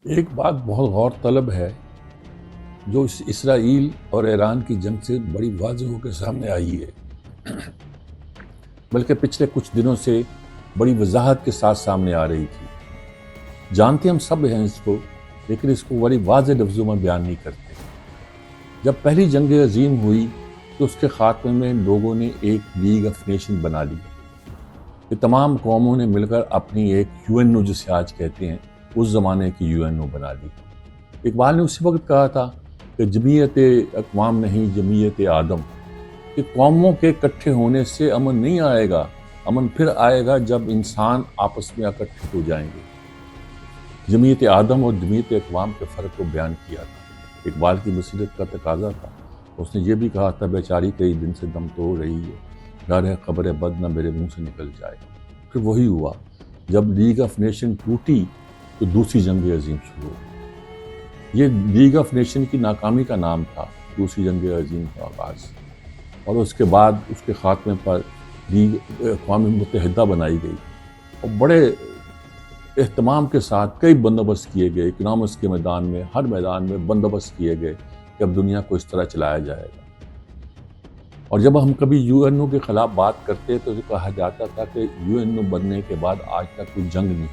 ایک बात बहुत गौर तलब है जो इसराइल और ईरान की जंग से बड़ी वाज़ेह होकर सामने आई है, बल्कि पिछले कुछ दिनों से बड़ी वजाहत के साथ सामने आ रही थी। जानते हम सब हैं इसको, लेकिन इसको बड़ी वाज़ेह लफ्ज़ों में बयान नहीं करते। जब पहली जंग अजीम हुई तो उसके खात्मे में लोगों ने एक लीग ऑफ नेशन बना ली कि तमाम कौमों ने मिलकर अपनी एक यूएनओ, जिसे आज कहते हैं, उस ज़माने की यूएनओ बना ली। इकबाल ने उसी वक्त कहा था कि जमीयत अक़वाम नहीं, जमीयत आदम, कि कौमों के इकट्ठे होने से अमन नहीं आएगा, अमन फिर आएगा जब इंसान आपस में इकट्ठे हो जाएंगे। जमीयत आदम और जमीयत अक़वाम के फ़र्क को बयान किया था। इकबाल की बसीरत का तकाजा था। उसने ये भी कहा था, बेचारी कई दिन से दम तोड़ रही है, डर है खबर बद न मेरे मुंह से निकल जाए। फिर वही हुआ, जब लीग ऑफ नेशन टूटी तो दूसरी जंग अजीम शुरू हुई। ये लीग ऑफ नेशन की नाकामी का नाम था, दूसरी जंग अजीम का आगाज़। और उसके बाद उसके खात्मे पर लीग अक़वाम मुत्तहिदा बनाई गई और बड़े एहतमाम के साथ कई बंदोबस्त किए गए। इकनॉमिक्स के मैदान में, हर मैदान में बंदोबस्त किए गए कि अब दुनिया को इस तरह चलाया जाएगा। और जब हम कभी यूएनओ के ख़िलाफ़ बात करते तो कहा जाता था कि यूएनओ बनने के बाद आज तक कोई जंग नहीं हुई,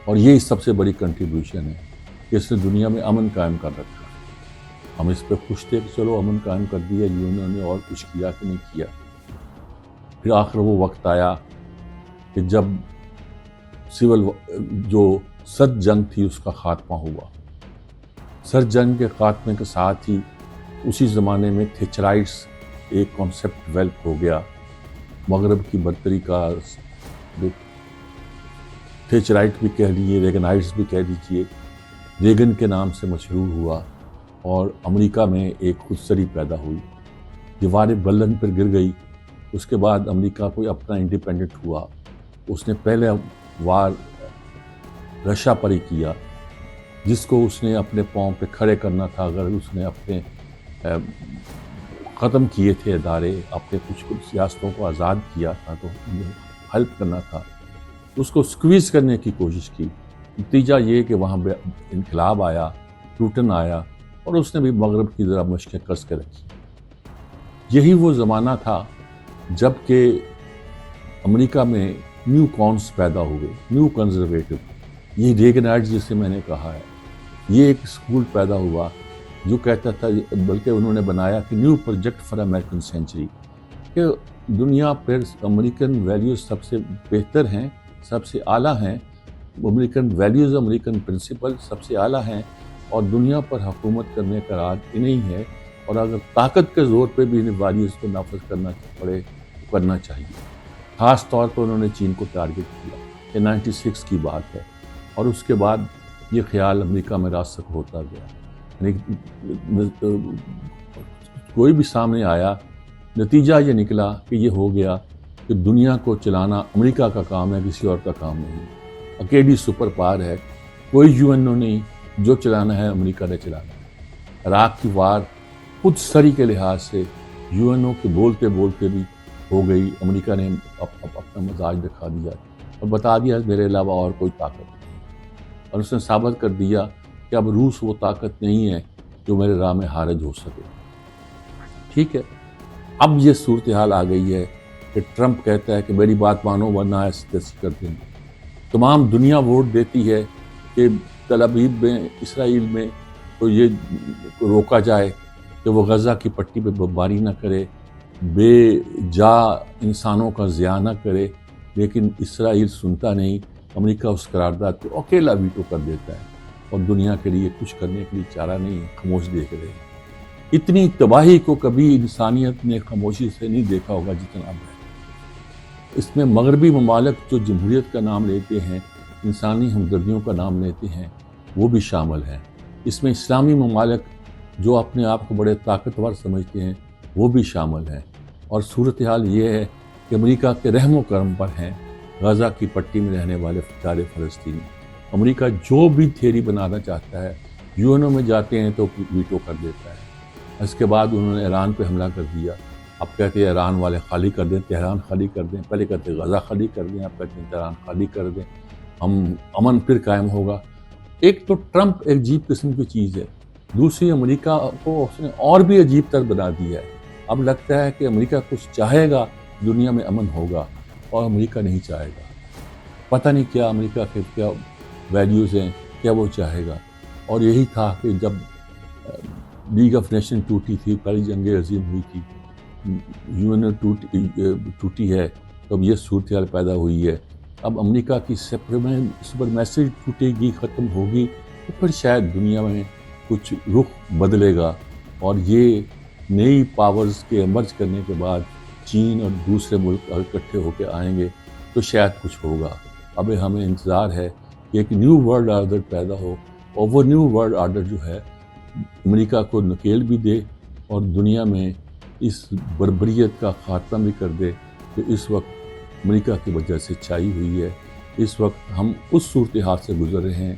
और यही सबसे बड़ी कंट्रीब्यूशन है कि इसने दुनिया में अमन कायम कर रखा है। हम इस पर खुश थे कि चलो अमन कायम कर दिया यूएनओ ने, और कुछ किया कि नहीं किया। फिर आखिर वो वक्त आया कि जब सिविल जो सर्द जंग थी उसका खात्मा हुआ। सर्द जंग के खात्मे के साथ ही उसी ज़माने में थेचराइट्स एक कॉन्सेप्ट डेवलप हो गया। मगरब की बर्तरी का थेचराइट भी कह लीजिए, रेगनाइट्स भी कह लीजिए, रेगन के नाम से मशहूर हुआ। और अमेरिका में एक खुदसरी पैदा हुई, दीवार बर्लिन पर गिर गई। उसके बाद अमेरिका कोई अपना इंडिपेंडेंट हुआ। उसने पहले वार रशिया पर ही किया, जिसको उसने अपने पाँव पे खड़े करना था। अगर उसने अपने ख़त्म किए थे इदारे, अपने कुछ सियासतों को आज़ाद किया था, तो हेल्प करना था, उसको स्क्वीज़ करने की कोशिश की। नतीजा ये कि वहाँ इनकलाब आया, टूटन आया, और उसने भी मगरब की ज़रा मशक़ें कस के रखी। यही वो ज़माना था जब कि अमेरिका में न्यू कॉन्स पैदा हुए, न्यू कंजर्वेटिव। ये रेगनाइट्स जिसे मैंने कहा है, ये एक स्कूल पैदा हुआ जो कहता था, बल्कि उन्होंने बनाया कि new project for American century, कि दुनिया पर अमेरिकन वैल्यूज़ सबसे बेहतर हैं, सबसे आला हैं। अमेरिकन वैल्यूज़, अमेरिकन प्रिंसिपल सबसे आला हैं, और दुनिया पर हुकूमत करने का राज इन्हीं है। और अगर ताकत के ज़ोर पे भी इन वैल्यूज़ को नाफिज करना पड़े तो करना चाहिए। ख़ास तौर पर उन्होंने चीन को टारगेट किया। ये 96 की बात है, और उसके बाद ये ख्याल अमेरिका में रास्ख होता गया। कोई भी सामने आया, नतीजा ये निकला कि ये हो गया कि दुनिया को चलाना अमेरिका का काम है, किसी और का काम नहीं। अकेली सुपर पावर है, कोई यूएनओ नहीं, जो चलाना है अमेरिका ने चलाना है। इराक की वार खुद सरी के लिहाज से यूएनओ के बोलते बोलते भी हो गई। अमेरिका ने अपना मजाज दिखा दिया और बता दिया मेरे अलावा और कोई ताकत नहीं, और उसने साबित कर दिया कि अब रूस वो ताकत नहीं है जो मेरे राह में हारज हो सके। ठीक है, अब ये सूरत हाल आ गई है कि ट्रंप कहता है कि मेरी बात मानो वरना ऐसी तैसी कर देंगे। तमाम दुनिया वोट देती है कि तल अबीब में, इसराइल में तो ये रोका जाए कि वो गज़ा की पट्टी पे बमबारी ना करे, बेजा इंसानों का ज़िया ना करे। लेकिन इसराइल सुनता नहीं। अमेरिका उस करारदाद को अकेला वीटो कर देता है, और दुनिया के लिए कुछ करने के लिए चारा नहीं है, खामोश देख रहे हैं। इतनी तबाही को कभी इंसानियत ने खामोशी से नहीं देखा होगा जितना अब है। इसमें मगरबी ममालिक जो जमहूरियत का नाम लेते हैं, इंसानी हमदर्दियों का नाम लेते हैं, वो भी शामिल हैं। इसमें इस्लामी ममालिक जो अपने आप को बड़े ताकतवर समझते हैं, वो भी शामिल हैं। और सूरत हाल ये है कि अमेरिका के रहमो करम पर हैं गज़ा की पट्टी में रहने वाले बेचारे फ़लस्तीनी। अमेरिका जो भी थ्योरी बनाना चाहता है, यूएनओ में जाते हैं तो वीटो कर देता है। इसके बाद उन्होंने ईरान पे हमला कर दिया। अब कहते हैं ईरान वाले खाली कर दें, तेहरान खाली कर दें। पहले कहते हैं गज़ा खाली कर दें, अब कहते हैं तेहरान खाली कर दें, हम अमन फिर कायम होगा। ایک تو ٹرمپ ایک عجیب قسم کی چیز ہے، دوسری امریکہ کو اس نے اور بھی عجیب تر بنا دیا ہے۔ اب لگتا ہے کہ امریکہ کچھ چاہے گا دنیا میں امن ہوگا، اور امریکہ نہیں چاہے گا۔ پتہ نہیں کیا امریکہ کے کیا ویلیوز ہیں، کیا وہ چاہے گا۔ اور یہی تھا کہ جب لیگ آف نیشن ٹوٹی تھی، پہلی جنگ عظیم ہوئی تھی، UN ٹوٹی ہے، تو اب یہ صورتحال پیدا ہوئی ہے۔ اب امریکہ کی سپرمیسی ٹوٹے گی، ختم ہوگی، تو پھر شاید دنیا میں کچھ رخ بدلے گا، اور یہ نئی پاورز کے ایمرج کرنے کے بعد چین اور دوسرے ملک اکٹھے ہو کے آئیں گے تو شاید کچھ ہوگا۔ اب ہمیں انتظار ہے کہ ایک نیو ورلڈ آرڈر پیدا ہو، اور وہ نیو ورلڈ آرڈر جو ہے امریکہ کو نکیل بھی دے اور دنیا میں اس بربریت کا خاتمہ بھی کر دے۔ تو اس وقت امریکہ کی وجہ سے چھائی ہوئی ہے۔ اس وقت ہم اس صورتحال سے گزر رہے ہیں،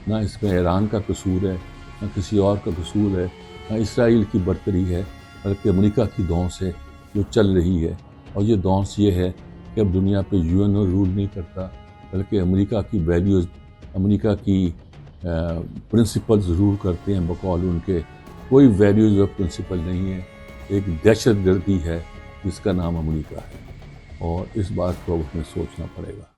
نہ اس میں ایران کا قصور ہے، نہ کسی اور کا قصور ہے، نہ اسرائیل کی برتری ہے، بلکہ امریکہ کی دھونس ہے جو چل رہی ہے۔ اور یہ دھونس یہ ہے کہ اب دنیا پہ UN رول نہیں کرتا، بلکہ امریکہ کی ویلیوز، امریکہ کی پرنسپلز رول کرتے ہیں۔ بقول ان کے کوئی ویلیوز اور پرنسپل نہیں ہے، ایک دہشت گردی ہے جس کا نام امریکہ ہے، اور اس بات کو اس میں سوچنا پڑے گا۔